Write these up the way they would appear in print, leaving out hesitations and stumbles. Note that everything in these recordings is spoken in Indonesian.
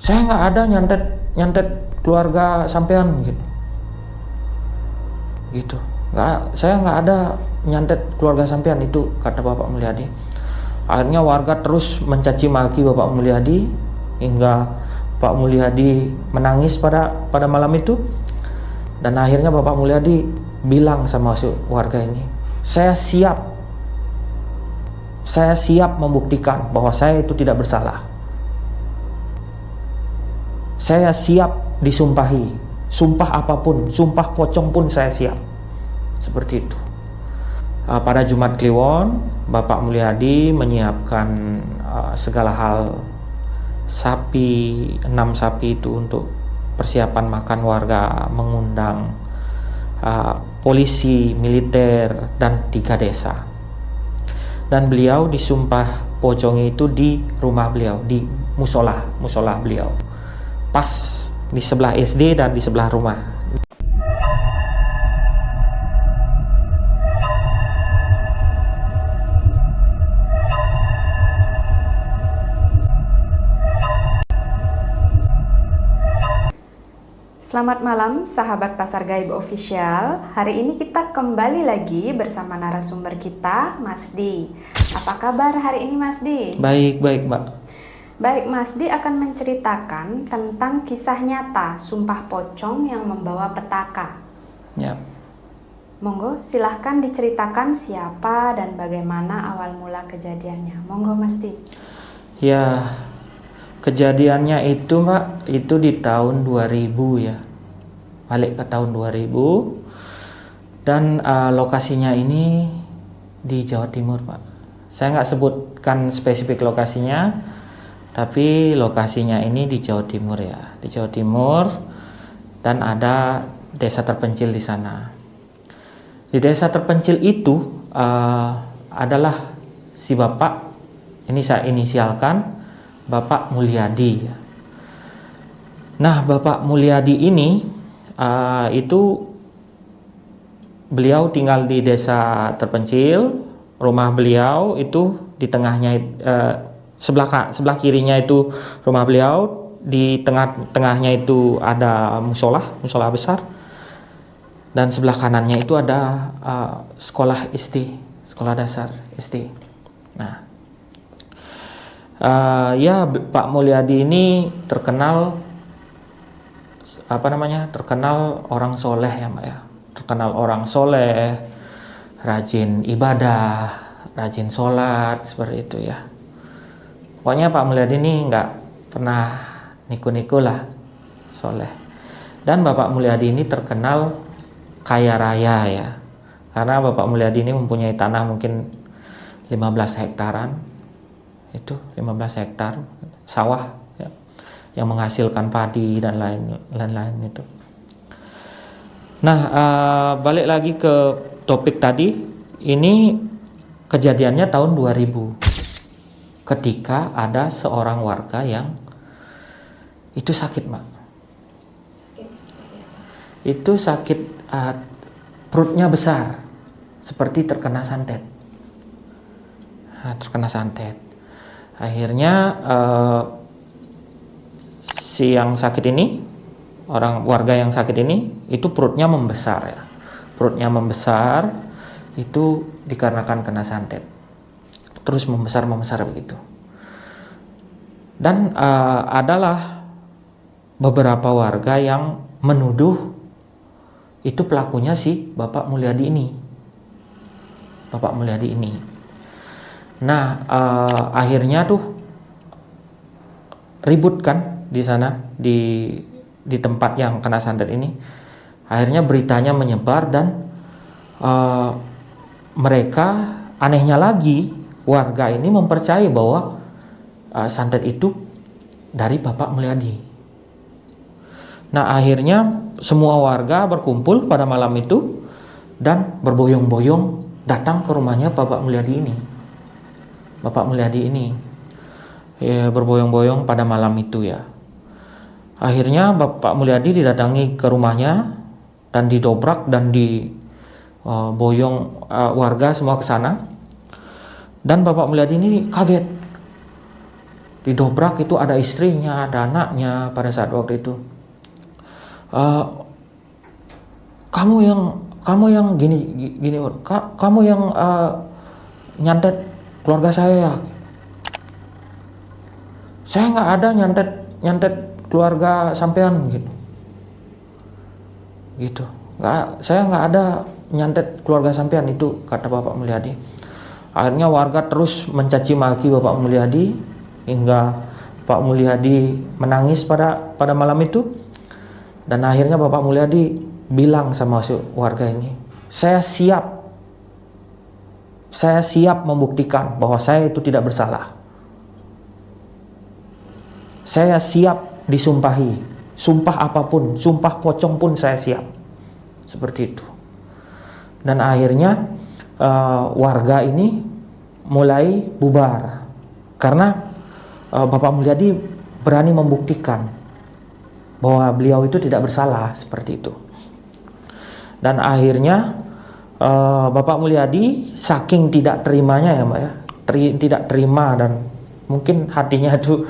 Saya nggak ada nyantet keluarga sampean gitu. Saya nggak ada nyantet keluarga sampean, itu kata Bapak Mulyadi. Akhirnya warga terus mencaci maki Bapak Mulyadi hingga Pak Mulyadi menangis pada malam itu. Dan akhirnya Bapak Mulyadi bilang sama warga ini, saya siap membuktikan bahwa saya itu tidak bersalah. Saya siap disumpahi, sumpah apapun, sumpah pocong pun saya siap. Seperti itu. Pada Jumat Kliwon, Bapak Mulyadi menyiapkan segala hal, 6 sapi itu untuk persiapan makan warga, mengundang polisi, militer, dan 3 desa. Dan beliau disumpah pocongnya itu di rumah beliau, di musola beliau, pas di sebelah SD dan di sebelah rumah. Selamat malam sahabat Pasar Gaib Official. Hari ini kita kembali lagi bersama narasumber kita, Mas Di. Apa kabar hari ini, Mas Di? Baik, Mbak. Baik, Mas Di akan menceritakan tentang kisah nyata sumpah pocong yang membawa petaka. Ya. Monggo, silahkan diceritakan siapa dan bagaimana awal mula kejadiannya. Monggo, Mas Di. Ya, kejadiannya itu, Mbak, itu di tahun 2000 ya. Balik ke tahun 2000. Dan lokasinya ini di Jawa Timur, Pak. Saya nggak sebutkan spesifik lokasinya, tapi lokasinya ini di Jawa Timur ya. Di Jawa Timur, dan ada desa terpencil di sana. Di desa terpencil itu adalah si bapak, ini saya inisialkan, Bapak Mulyadi. Nah, Bapak Mulyadi ini itu beliau tinggal di desa terpencil. Rumah beliau itu di tengahnya, sebelah kirinya itu rumah beliau, di tengahnya itu ada musola besar, dan sebelah kanannya itu ada sekolah SD, sekolah dasar SD. Nah, ya Pak Mulyadi ini terkenal terkenal orang soleh ya, Mbak ya. Terkenal orang soleh, rajin ibadah, rajin sholat, seperti itu ya. Pokoknya Pak Mulyadi ini nggak pernah niku-niku lah, soleh. Dan Bapak Mulyadi ini terkenal kaya raya ya, karena Bapak Mulyadi ini mempunyai tanah mungkin 15 hektaran. Itu 15 hektar sawah ya, yang menghasilkan padi dan lain-lain itu. Nah, balik lagi ke topik tadi. Ini kejadiannya tahun 2000, ketika ada seorang warga yang itu sakit, Mbak. Itu sakit, perutnya besar, seperti terkena santet. Akhirnya si yang sakit ini, warga yang sakit ini, itu perutnya membesar ya. Perutnya membesar itu dikarenakan kena santet. Terus membesar begitu. Dan adalah beberapa warga yang menuduh itu pelakunya si Bapak Mulyadi ini. Nah, akhirnya tuh ribut kan di sana, di tempat yang kena santet ini. Akhirnya beritanya menyebar, dan mereka, anehnya lagi, warga ini mempercayai bahwa santet itu dari Bapak Mulyadi. Nah, akhirnya semua warga berkumpul pada malam itu dan berboyong-boyong datang ke rumahnya Bapak Mulyadi ini. Ya, berboyong-boyong pada malam itu ya. Akhirnya Bapak Mulyadi didatangi ke rumahnya dan didobrak dan diboyong warga semua ke sana. Dan Bapak Mulyadi ini kaget. didobrak itu ada istrinya, ada anaknya pada saat waktu itu. Kamu yang gini, kamu yang nyantet keluarga saya ya. Saya nggak ada nyantet keluarga sampean gitu. Saya nggak ada nyantet keluarga sampean itu, kata Bapak Mulyadi. Akhirnya warga terus mencaci maki Bapak Mulyadi hingga Pak Mulyadi menangis pada malam itu. Dan akhirnya Bapak Mulyadi bilang sama warga ini, saya siap membuktikan bahwa saya itu tidak bersalah. Saya siap disumpahi, sumpah apapun, sumpah pocong pun saya siap. Seperti itu. Dan akhirnya warga ini mulai bubar karena Bapak Mulyadi berani membuktikan bahwa beliau itu tidak bersalah, seperti itu. Dan akhirnya Bapak Mulyadi saking tidak terimanya ya Mbak ya, tidak terima dan mungkin hatinya itu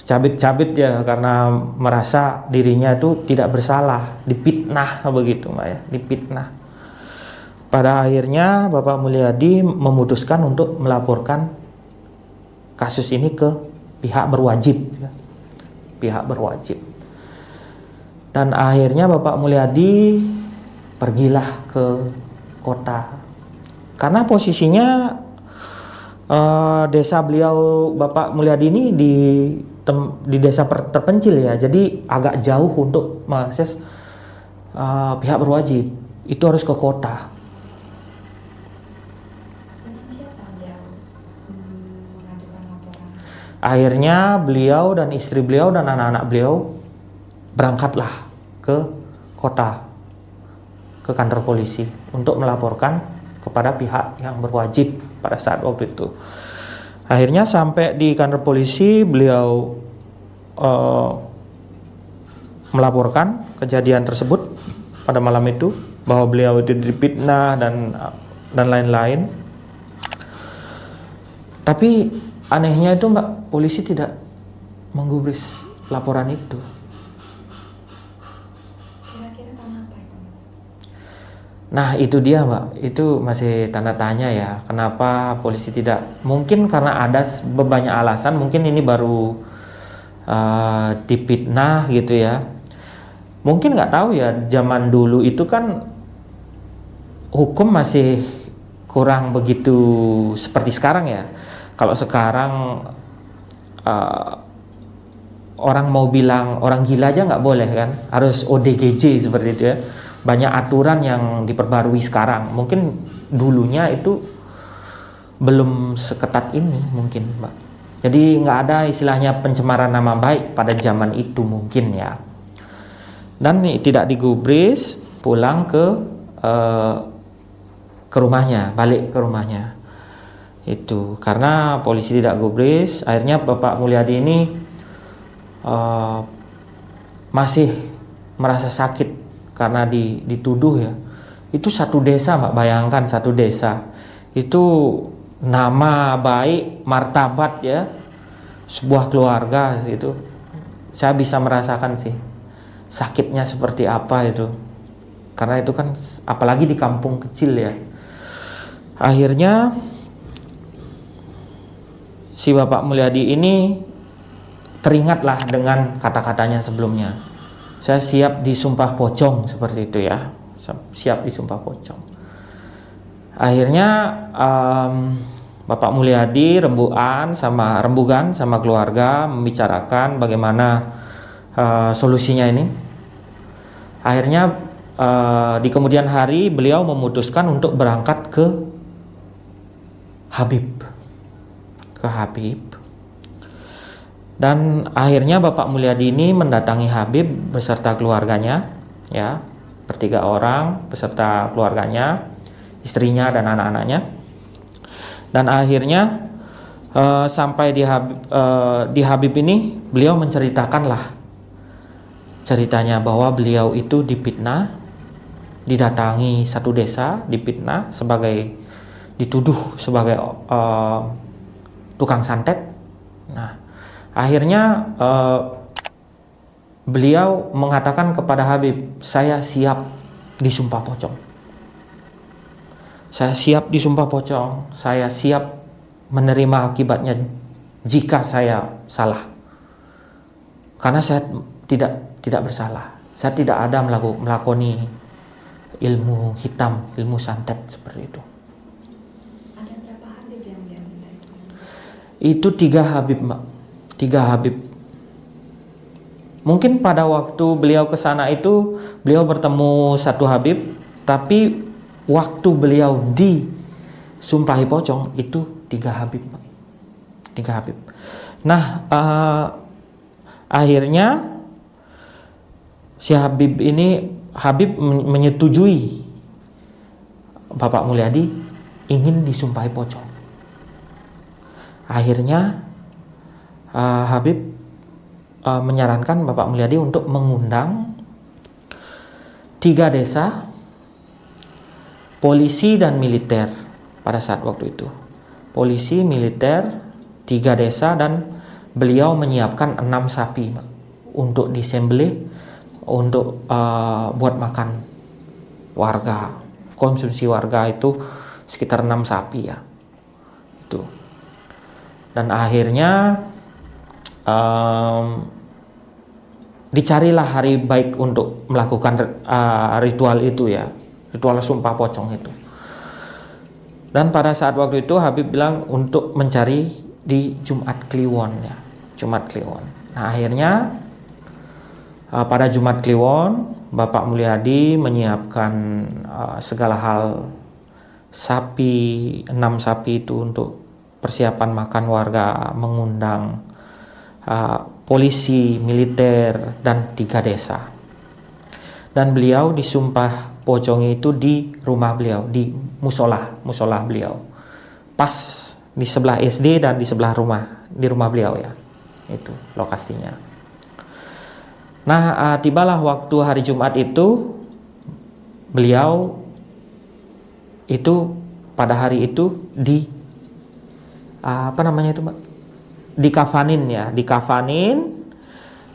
cabit-cabit ya, karena merasa dirinya itu tidak bersalah, dipitnah begitu Mbak ya, dipitnah. Pada akhirnya Bapak Mulyadi memutuskan untuk melaporkan kasus ini ke pihak berwajib ya. Pihak berwajib. Dan akhirnya Bapak Mulyadi pergilah ke kota. Karena posisinya desa beliau Bapak Mulyadi ini di desa terpencil ya, jadi agak jauh untuk mengakses pihak berwajib, itu harus ke kota. Siapa yang mengajukan laporan? Akhirnya beliau dan istri beliau dan anak-anak beliau berangkatlah ke kota, ke kantor polisi untuk melaporkan kepada pihak yang berwajib pada saat waktu itu. Akhirnya sampai di kantor polisi, beliau melaporkan kejadian tersebut pada malam itu, bahwa beliau itu dipitnah dan lain-lain. Tapi anehnya itu Mbak, polisi tidak menggubris laporan itu. Kira-kira kenapa itu Mas? Nah itu dia Mbak, itu masih tanda tanya ya, kenapa polisi tidak, mungkin karena ada banyak alasan, mungkin ini baru dipitnah gitu ya. Mungkin nggak tahu ya, zaman dulu itu kan hukum masih kurang begitu seperti sekarang ya. Kalau sekarang orang mau bilang orang gila aja nggak boleh kan, harus ODGJ seperti itu ya. Banyak aturan yang diperbarui sekarang. Mungkin dulunya itu belum seketat ini mungkin Mbak. Jadi nggak ada istilahnya pencemaran nama baik pada zaman itu mungkin ya. Dan tidak digubris, pulang ke rumahnya, balik ke rumahnya. Itu karena polisi tidak gubris, akhirnya Bapak Mulyadi ini masih merasa sakit karena dituduh ya. Itu satu desa Mbak, bayangkan satu desa itu nama baik, martabat ya sebuah keluarga itu. Saya bisa merasakan sih sakitnya seperti apa itu, karena itu kan apalagi di kampung kecil ya. Akhirnya si Bapak Mulyadi ini teringatlah dengan kata-katanya sebelumnya, saya siap disumpah pocong, seperti itu ya, siap disumpah pocong. Akhirnya Bapak Mulyadi rembugan sama keluarga membicarakan bagaimana solusinya ini. Akhirnya di kemudian hari beliau memutuskan untuk berangkat ke Habib. Dan akhirnya Bapak Mulyadi ini mendatangi Habib beserta keluarganya ya, bertiga orang beserta keluarganya, istrinya dan anak-anaknya. Dan akhirnya sampai di Habib ini beliau menceritakanlah ceritanya bahwa beliau itu dipitnah, didatangi satu desa, dipitnah dituduh sebagai tukang santet. Nah, Akhirnya beliau mengatakan kepada Habib, saya siap disumpah pocong. Saya siap disumpah pocong. Saya siap menerima akibatnya jika saya salah. Karena saya tidak bersalah. Saya tidak ada melakoni ilmu hitam, ilmu santet seperti itu. Ada berapa Habib yang dia minta? Itu 3 Habib, Mbak. 3 Habib. Mungkin pada waktu beliau ke sana itu beliau bertemu 1 Habib, tapi waktu beliau disumpahi pocong itu 3 Habib, Mbak. 3 Habib. Nah, akhirnya si Habib menyetujui Bapak Mulyadi ingin disumpahi pocong. Akhirnya Habib menyarankan Bapak Mulyadi untuk mengundang 3 desa, polisi dan militer pada saat waktu itu. Polisi, militer, 3 desa, dan beliau menyiapkan 6 sapi untuk disembelih untuk buat makan warga, konsumsi warga itu sekitar 6 sapi ya. Itu. Dan akhirnya dicarilah hari baik untuk melakukan ritual itu ya, ritual sumpah pocong itu. Dan pada saat waktu itu Habib bilang untuk mencari di Jumat Kliwon ya, Jumat Kliwon. Nah akhirnya pada Jumat Kliwon Bapak Mulyadi menyiapkan segala hal, sapi, 6 sapi itu untuk persiapan makan warga, mengundang polisi, militer, dan 3 desa. Dan beliau disumpah pocong itu di rumah beliau, di musola beliau, pas di sebelah SD dan di sebelah di rumah beliau ya, itu lokasinya. Nah tibalah waktu hari Jumat itu, beliau itu pada hari itu dikafanin ya, dikafanin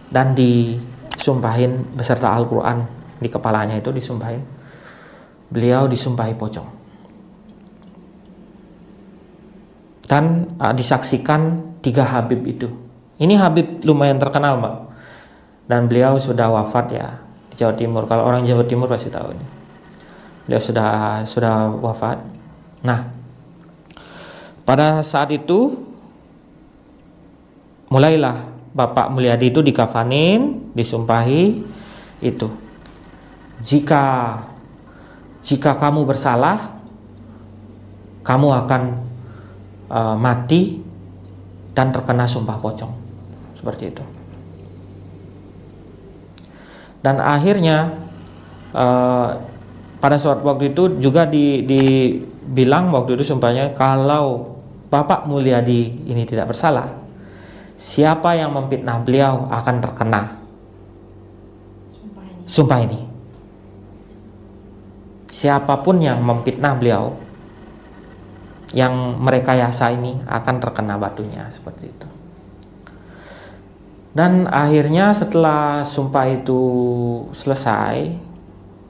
dan disumpahin beserta Al-Quran di kepalanya itu disumpahin. Beliau disumpahi pocong dan disaksikan 3 Habib itu. Ini Habib lumayan terkenal, Mbak, dan beliau sudah wafat ya di Jawa Timur. Kalau orang Jawa Timur pasti tahu ini. Beliau sudah wafat. Nah pada saat itu mulailah Bapak Mulyadi itu dikafanin, disumpahi itu. Jika kamu bersalah, kamu akan mati dan terkena sumpah pocong, seperti itu. Dan akhirnya pada suatu waktu itu juga dibilang waktu itu sumpahnya, kalau Bapak Mulyadi ini tidak bersalah, siapa yang memfitnah beliau akan terkena sumpah ini. Siapapun yang memfitnah beliau, yang merekayasa ini, akan terkena batunya, seperti itu. Dan akhirnya setelah sumpah itu selesai,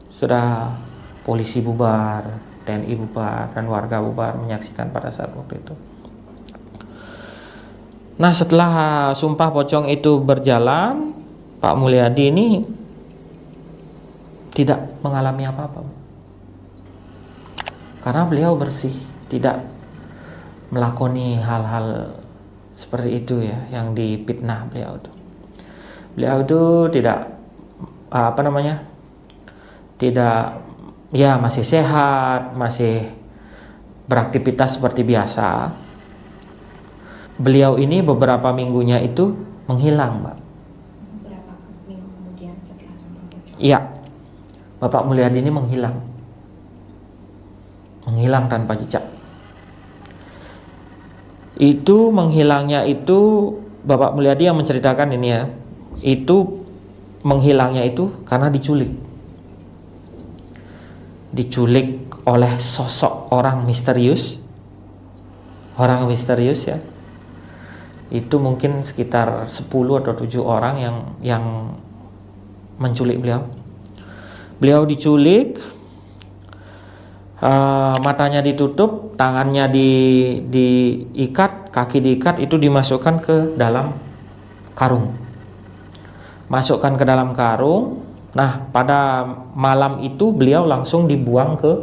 sudah polisi bubar, TNI bubar, dan warga bubar menyaksikan pada saat waktu itu. Nah setelah sumpah pocong itu berjalan, Pak Mulyadi ini tidak mengalami apa-apa, karena beliau bersih, tidak melakoni hal-hal seperti itu ya, yang difitnah beliau itu. Beliau itu tidak tidak ya, masih sehat, masih beraktivitas seperti biasa. Beliau ini beberapa minggunya itu menghilang, Mbak. Berapa minggu kemudian setelah sumpah pocong? Iya, Bapak Mulyadi ini menghilang tanpa jejak. Itu menghilangnya itu Bapak Mulyadi yang menceritakan ini ya, itu menghilangnya itu karena diculik oleh sosok orang misterius ya, itu mungkin sekitar 10 atau 7 orang yang menculik beliau. Beliau diculik, matanya ditutup, tangannya diikat, kaki diikat, itu dimasukkan ke dalam karung. Masukkan ke dalam karung. Nah, pada malam itu beliau langsung dibuang ke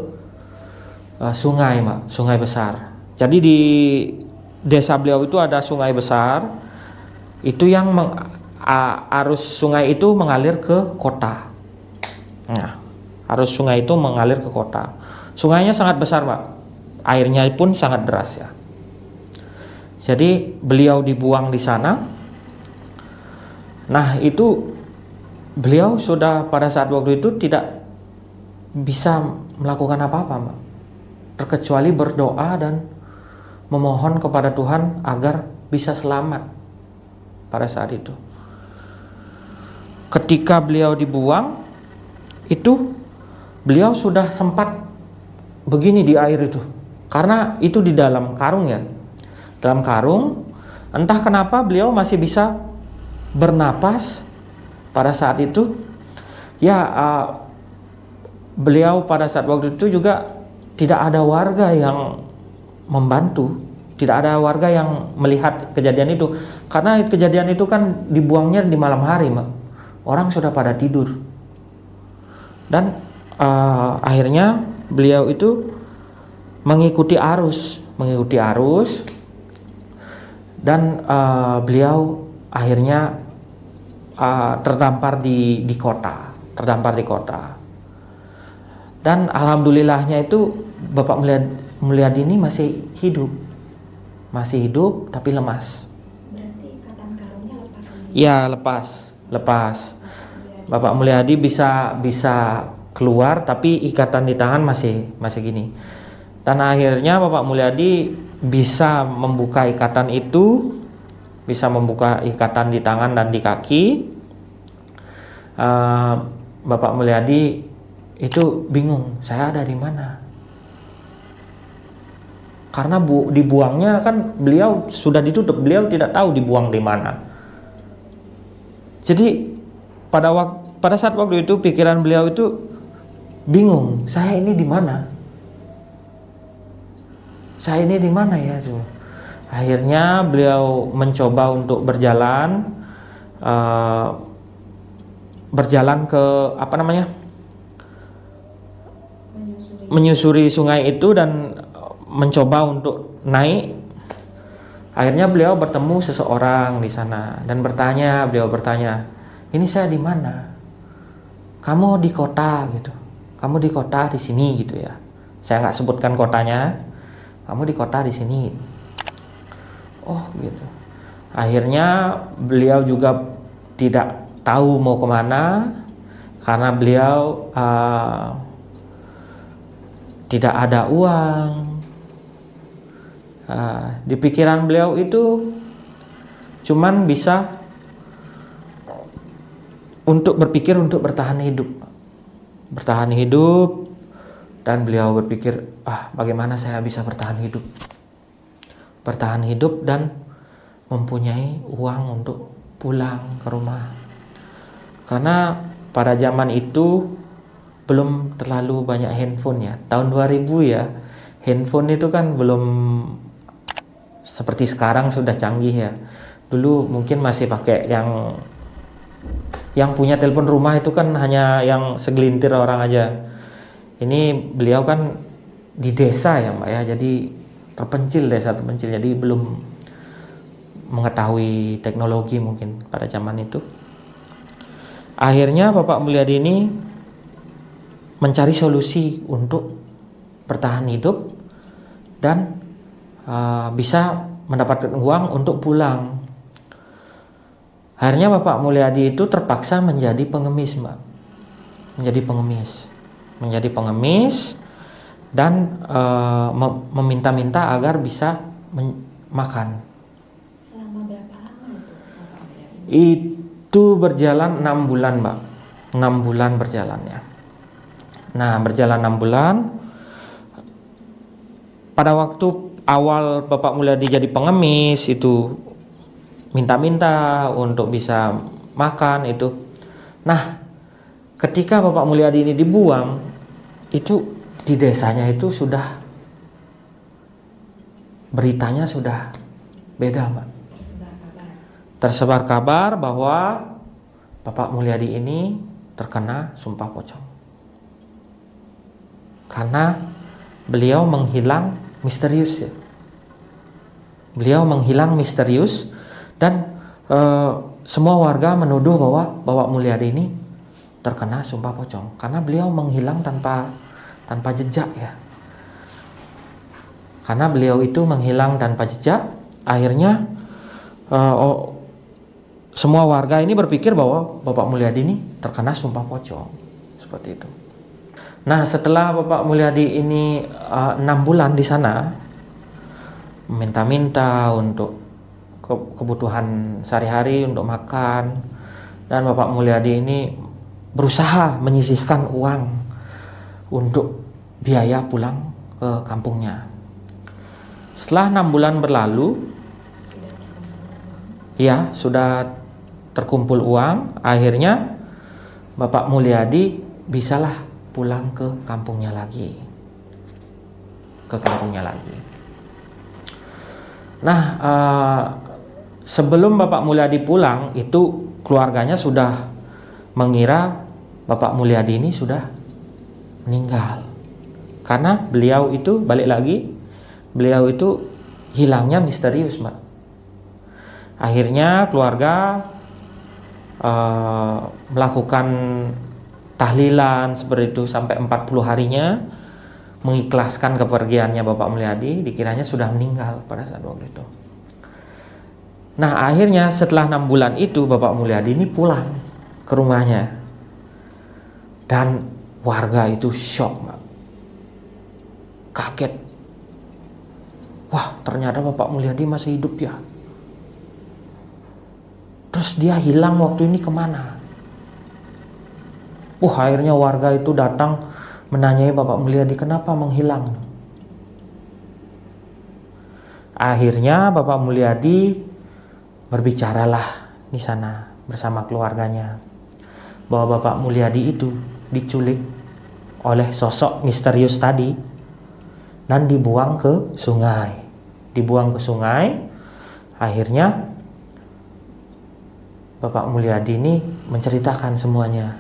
sungai, sungai besar. Jadi di desa beliau itu ada sungai besar. Itu yang arus sungai itu mengalir ke kota. Nah, arus sungai itu mengalir ke kota. Sungainya sangat besar, Pak. Airnya pun sangat deras ya. Jadi beliau dibuang di sana. Nah, itu beliau sudah pada saat waktu itu tidak bisa melakukan apa-apa, Pak, terkecuali berdoa dan memohon kepada Tuhan agar bisa selamat pada saat itu. Ketika beliau dibuang, itu beliau sudah sempat begini di air itu, karena itu di dalam karung ya. Dalam karung, entah kenapa beliau masih bisa bernapas pada saat itu. Ya, beliau pada saat waktu itu juga tidak ada warga yang membantu, tidak ada warga yang melihat kejadian itu, karena kejadian itu kan dibuangnya di malam hari, Mak. Orang sudah pada tidur. Dan akhirnya beliau itu mengikuti arus, dan beliau akhirnya terdampar di kota. Dan alhamdulillahnya itu Bapak Mulyadi ini masih hidup tapi lemas. Berarti ikatan karungnya lepas? Iya, lepas. Bapak Mulyadi bisa keluar, tapi ikatan di tangan masih gini. Dan akhirnya Bapak Mulyadi bisa membuka ikatan itu, bisa membuka ikatan di tangan dan di kaki. Bapak Mulyadi itu bingung, saya ada di mana? Karena dibuangnya kan beliau sudah ditutup, beliau tidak tahu dibuang di mana. Jadi pada saat waktu itu pikiran beliau itu bingung, saya ini di mana? Saya ini di mana ya? Akhirnya beliau mencoba untuk berjalan ke menyusuri sungai itu dan mencoba untuk naik. Akhirnya beliau bertemu seseorang di sana dan beliau bertanya, ini saya di mana? Kamu di kota gitu. Kamu di kota di sini gitu ya. Saya nggak sebutkan kotanya. Kamu di kota di sini. Oh gitu. Akhirnya beliau juga tidak tahu mau kemana karena beliau tidak ada uang. Di pikiran beliau itu cuman bisa untuk berpikir untuk bertahan hidup, dan beliau berpikir, bagaimana saya bisa bertahan hidup dan mempunyai uang untuk pulang ke rumah. Karena pada zaman itu belum terlalu banyak handphone ya, tahun 2000 ya, handphone itu kan belum seperti sekarang sudah canggih ya. Dulu mungkin masih pakai yang punya telepon rumah itu kan hanya yang segelintir orang aja. Ini beliau kan di desa ya, Mbak ya, jadi desa terpencil, jadi belum mengetahui teknologi mungkin pada zaman itu. Akhirnya Bapak Mulyadi ini mencari solusi untuk bertahan hidup dan bisa mendapatkan uang untuk pulang. Akhirnya Bapak Mulyadi itu terpaksa menjadi pengemis, Mbak. Menjadi pengemis dan meminta-minta agar bisa makan. Selama berapa lama itu Bapak Mulyadi? Itu berjalan 6 bulan, Mbak. 6 bulan berjalannya. Nah, berjalan 6 bulan. Pada waktu awal Bapak Mulyadi jadi pengemis itu minta-minta untuk bisa makan itu. Nah, ketika Bapak Mulyadi ini dibuang, itu di desanya itu sudah beritanya sudah beda, Mbak. Tersebar kabar bahwa Bapak Mulyadi ini terkena sumpah pocong. Karena beliau menghilang misterius ya. Beliau menghilang misterius dan semua warga menuduh bahwa Bapak Mulyadi ini terkena sumpah pocong karena beliau menghilang tanpa jejak ya. Karena beliau itu menghilang tanpa jejak, akhirnya semua warga ini berpikir bahwa Bapak Mulyadi ini terkena sumpah pocong seperti itu. Nah, setelah Bapak Mulyadi ini 6 bulan di sana minta-minta untuk kebutuhan sehari-hari untuk makan, dan Bapak Mulyadi ini berusaha menyisihkan uang untuk biaya pulang ke kampungnya. Setelah 6 bulan berlalu, ya sudah terkumpul uang, akhirnya Bapak Mulyadi bisalah pulang ke kampungnya lagi. Nah, sebelum Bapak Mulyadi pulang, itu keluarganya sudah mengira Bapak Mulyadi ini sudah meninggal. Karena beliau itu, balik lagi, beliau itu hilangnya misterius, Mbak. Akhirnya keluarga melakukan tahlilan seperti itu sampai 40 harinya, mengikhlaskan kepergiannya Bapak Mulyadi, dikiranya sudah meninggal pada saat waktu itu. Nah, akhirnya setelah 6 bulan itu Bapak Mulyadi ini pulang ke rumahnya. Dan warga itu shock, Mbak. Kaget. Wah, ternyata Bapak Mulyadi masih hidup ya. Terus dia hilang waktu ini kemana? Akhirnya warga itu datang menanyai Bapak Mulyadi kenapa menghilang. Akhirnya Bapak Mulyadi berbicaralah di sana bersama keluarganya bahwa Bapak Mulyadi itu diculik oleh sosok misterius tadi dan dibuang ke sungai. Akhirnya Bapak Mulyadi ini menceritakan semuanya,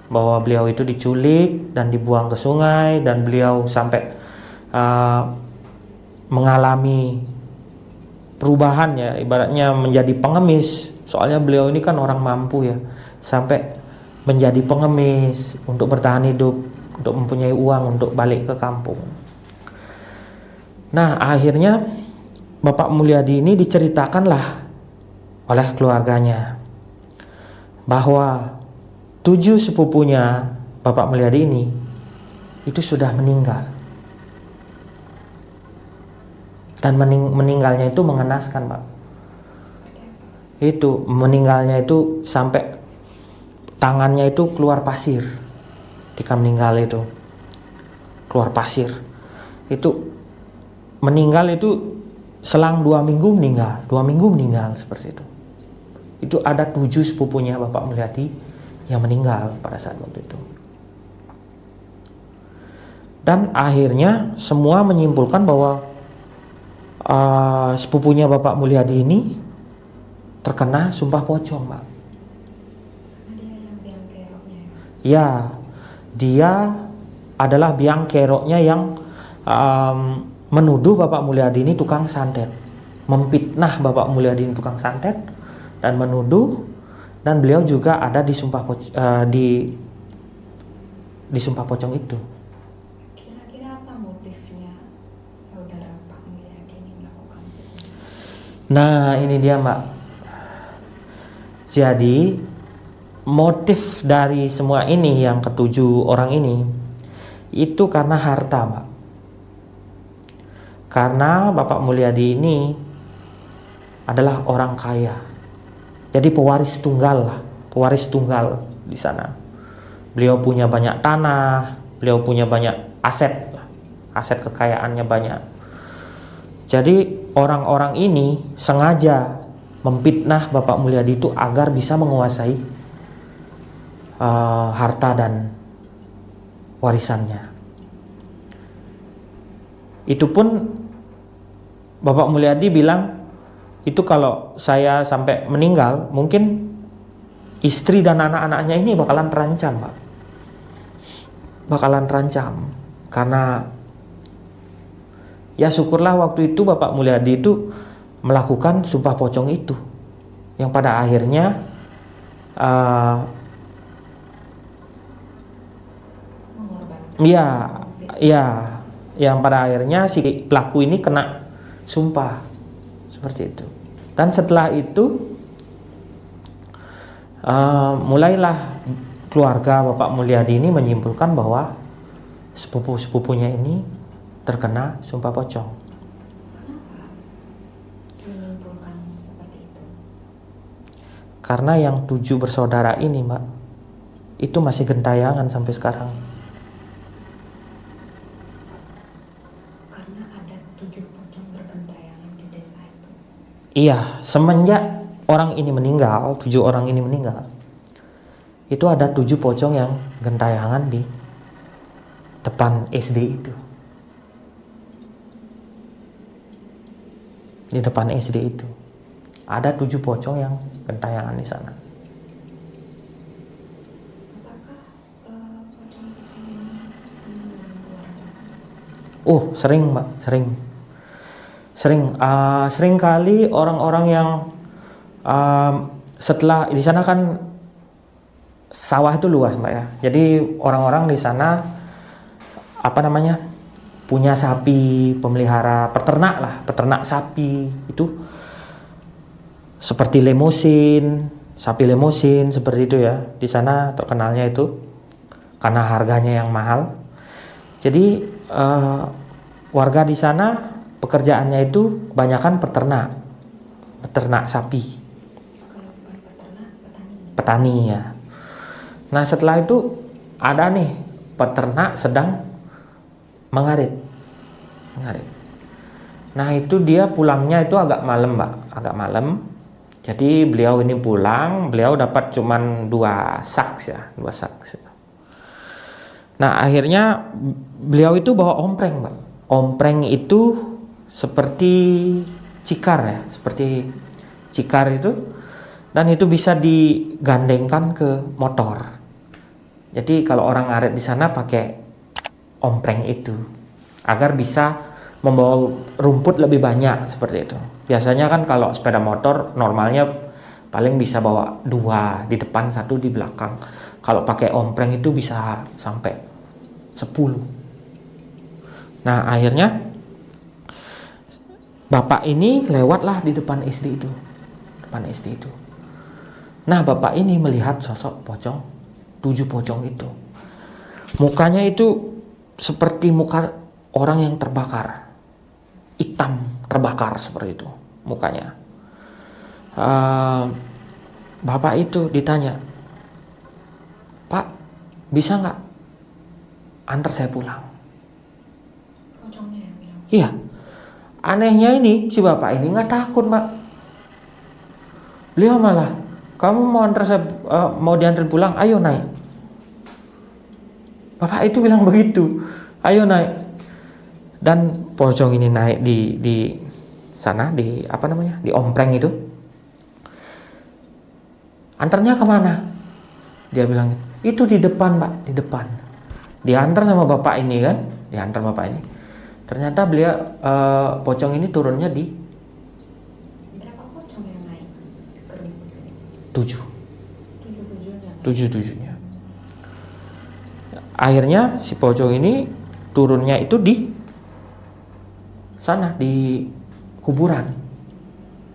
bahwa beliau itu diculik dan dibuang ke sungai, dan beliau sampai mengalami perubahan ya, ibaratnya menjadi pengemis. Soalnya beliau ini kan orang mampu ya, sampai menjadi pengemis untuk bertahan hidup, untuk mempunyai uang untuk balik ke kampung. Nah, akhirnya Bapak Mulyadi ini diceritakanlah oleh keluarganya bahwa 7 sepupunya Bapak Mulyadi ini itu sudah meninggal. Dan meninggalnya itu mengenaskan, Pak. Itu meninggalnya itu sampai tangannya itu keluar pasir. Ketika meninggal itu keluar pasir. Itu meninggal itu selang 2 minggu meninggal, 2 minggu meninggal seperti itu. Itu ada 7 sepupunya Bapak Mulyadi yang meninggal pada saat waktu itu. Dan akhirnya semua menyimpulkan bahwa sepupunya Bapak Mulyadi ini terkena sumpah pocong, Mbak. Ya, dia adalah biang keroknya yang menuduh Bapak Mulyadi ini tukang santet, memfitnah Bapak Mulyadi ini tukang santet dan menuduh, dan beliau juga ada di sumpah pocong itu. Kira-kira apa motifnya saudara Pak Mulyadi ini melakukan itu? Nah, ini dia, Mbak. Jadi motif dari semua ini, yang ke-7 orang ini, itu karena harta, Mbak. Karena Bapak Mulyadi ini adalah orang kaya. Jadi pewaris tunggal di sana. Beliau punya banyak tanah, beliau punya banyak aset kekayaannya banyak. Jadi orang-orang ini sengaja memfitnah Bapak Mulyadi itu agar bisa menguasai harta dan warisannya. Itu pun Bapak Mulyadi bilang, itu kalau saya sampai meninggal, mungkin istri dan anak-anaknya ini bakalan terancam, Pak. Bakalan terancam. Karena ya syukurlah waktu itu Bapak Mulyadi itu melakukan sumpah pocong itu, yang pada akhirnya yang pada akhirnya si pelaku ini kena sumpah seperti itu. Dan setelah itu mulailah keluarga Bapak Mulyadi ini menyimpulkan bahwa sepupu-sepupunya ini terkena sumpah pocong. Menyimpulkan seperti itu? Karena yang 7 bersaudara ini, Mbak, itu masih gentayangan sampai sekarang. Karena ada 7 pocong bergentayangan di desa itu. Iya, semenjak orang ini meninggal, 7 orang ini meninggal, itu ada 7 pocong yang gentayangan di depan SD itu. Di depan SD itu ada 7 pocong yang gentayangan di sana. Apakah pocong ini mengganggu warga? Sering, Mbak, sering kali orang-orang yang setelah di sana kan sawah itu luas, Mbak, ya. Jadi orang-orang di sana punya sapi, pemelihara, peternak sapi itu seperti sapi lemosin seperti itu ya. Di sana terkenalnya itu karena harganya yang mahal. Jadi warga di sana pekerjaannya itu kebanyakan peternak sapi. Kalau bukan peternak, Petani ya. Nah setelah itu ada nih peternak sedang mengarit. Nah itu dia pulangnya itu agak malam, Mbak, agak malam. Jadi beliau ini pulang, beliau dapat cuman 2 sak. Nah akhirnya beliau itu bawa ompreng, Mbak. Ompreng itu seperti cikar ya, seperti cikar itu, dan itu bisa digandengkan ke motor. Jadi kalau orang ngarit di sana pakai ompreng itu agar bisa membawa rumput lebih banyak seperti itu. Biasanya kan kalau sepeda motor normalnya paling bisa bawa 2 di depan, 1 di belakang. Kalau pakai ompreng itu bisa sampai 10. Nah akhirnya bapak ini lewatlah di depan SD itu. Nah bapak ini melihat sosok pocong, 7 pocong itu. Mukanya itu seperti muka orang yang terbakar, hitam terbakar seperti itu mukanya. Bapak itu ditanya, "Pak, bisa nggak antar saya pulang?" pocongnya yang bilang. Iya. Anehnya ini si bapak ini nggak takut, Mbak. Beliau malah, "Kamu mau antar saya, mau diantar pulang? Ayo naik." Bapak itu bilang begitu, "Ayo naik." Dan pocong ini naik di sana, di ompreng itu. Antarnya kemana? Dia bilang, "Itu di depan, Pak, di depan." Diantar sama bapak ini kan, Ternyata beliau pocong ini turunnya di Berapa pocong yang naik ke rumput ini? 7. 7-7-nya. Akhirnya si pocong ini turunnya itu di sana, di kuburan.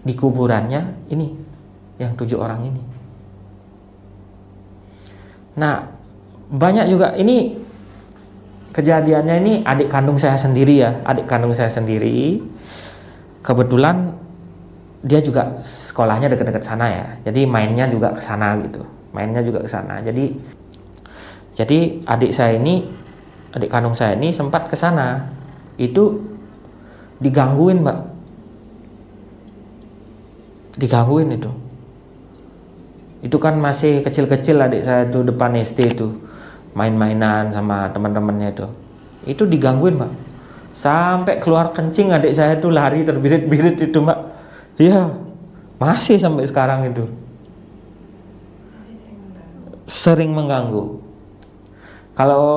Di kuburannya ini yang 7 orang ini. Nah, banyak juga ini kejadiannya ini adik kandung saya sendiri ya. Kebetulan dia juga sekolahnya dekat-dekat sana ya. Jadi mainnya juga ke sana gitu. Jadi adik kandung saya ini sempat ke sana. Itu digangguin, Mbak. digangguin itu. Itu kan masih kecil-kecil adik saya tuh depan SD itu, main-mainan sama teman-temannya itu. Itu digangguin, Mbak. Sampai keluar kencing adik saya tuh lari terbirit-birit itu, Mbak. Iya, masih sampai sekarang itu. Sering mengganggu. Kalau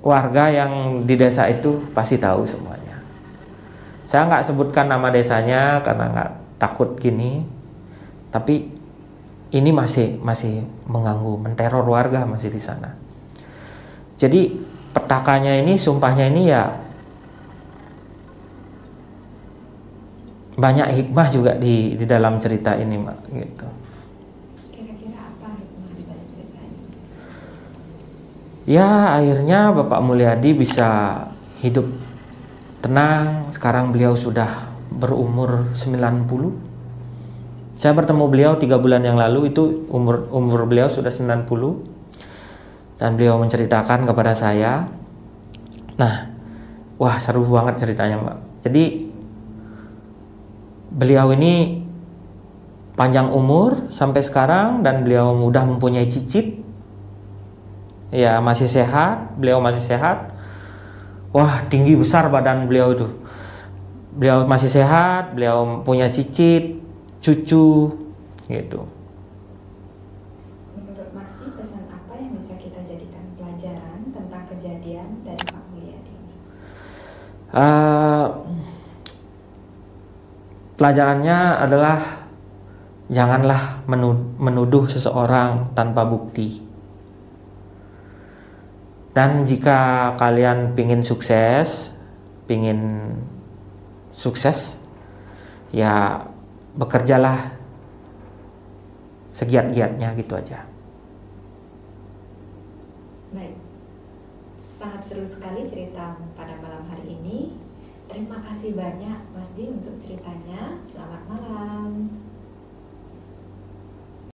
warga yang di desa itu pasti tahu semuanya. Saya nggak sebutkan nama desanya karena nggak takut gini, tapi ini masih mengganggu, menteror warga masih di sana. Jadi petakannya ini, sumpahnya ini ya banyak hikmah juga di dalam cerita ini, Mbak, gitu. Kira-kira apa hikmah di balik cerita ini? Ya akhirnya Bapak Mulyadi bisa hidup tenang. Sekarang beliau sudah berumur 90. Saya bertemu beliau 3 bulan yang lalu, itu umur beliau sudah 90. Dan beliau menceritakan kepada saya. Nah, wah seru banget ceritanya, Mbak. Jadi beliau ini panjang umur sampai sekarang dan beliau udah mempunyai cicit. Ya, masih sehat, beliau masih sehat. Wah, tinggi besar badan beliau itu. Beliau masih sehat, beliau punya cicit, cucu, gitu. Menurut Mas Di, pesan apa yang bisa kita jadikan pelajaran tentang kejadian dari Pak Mulyadi ini? Pelajarannya adalah janganlah menuduh seseorang tanpa bukti. Dan jika kalian pingin sukses, ya bekerjalah segiat-giatnya, gitu aja. Baik, sangat seru sekali cerita pada malam hari ini. Terima kasih banyak Mas Di untuk ceritanya. Selamat malam.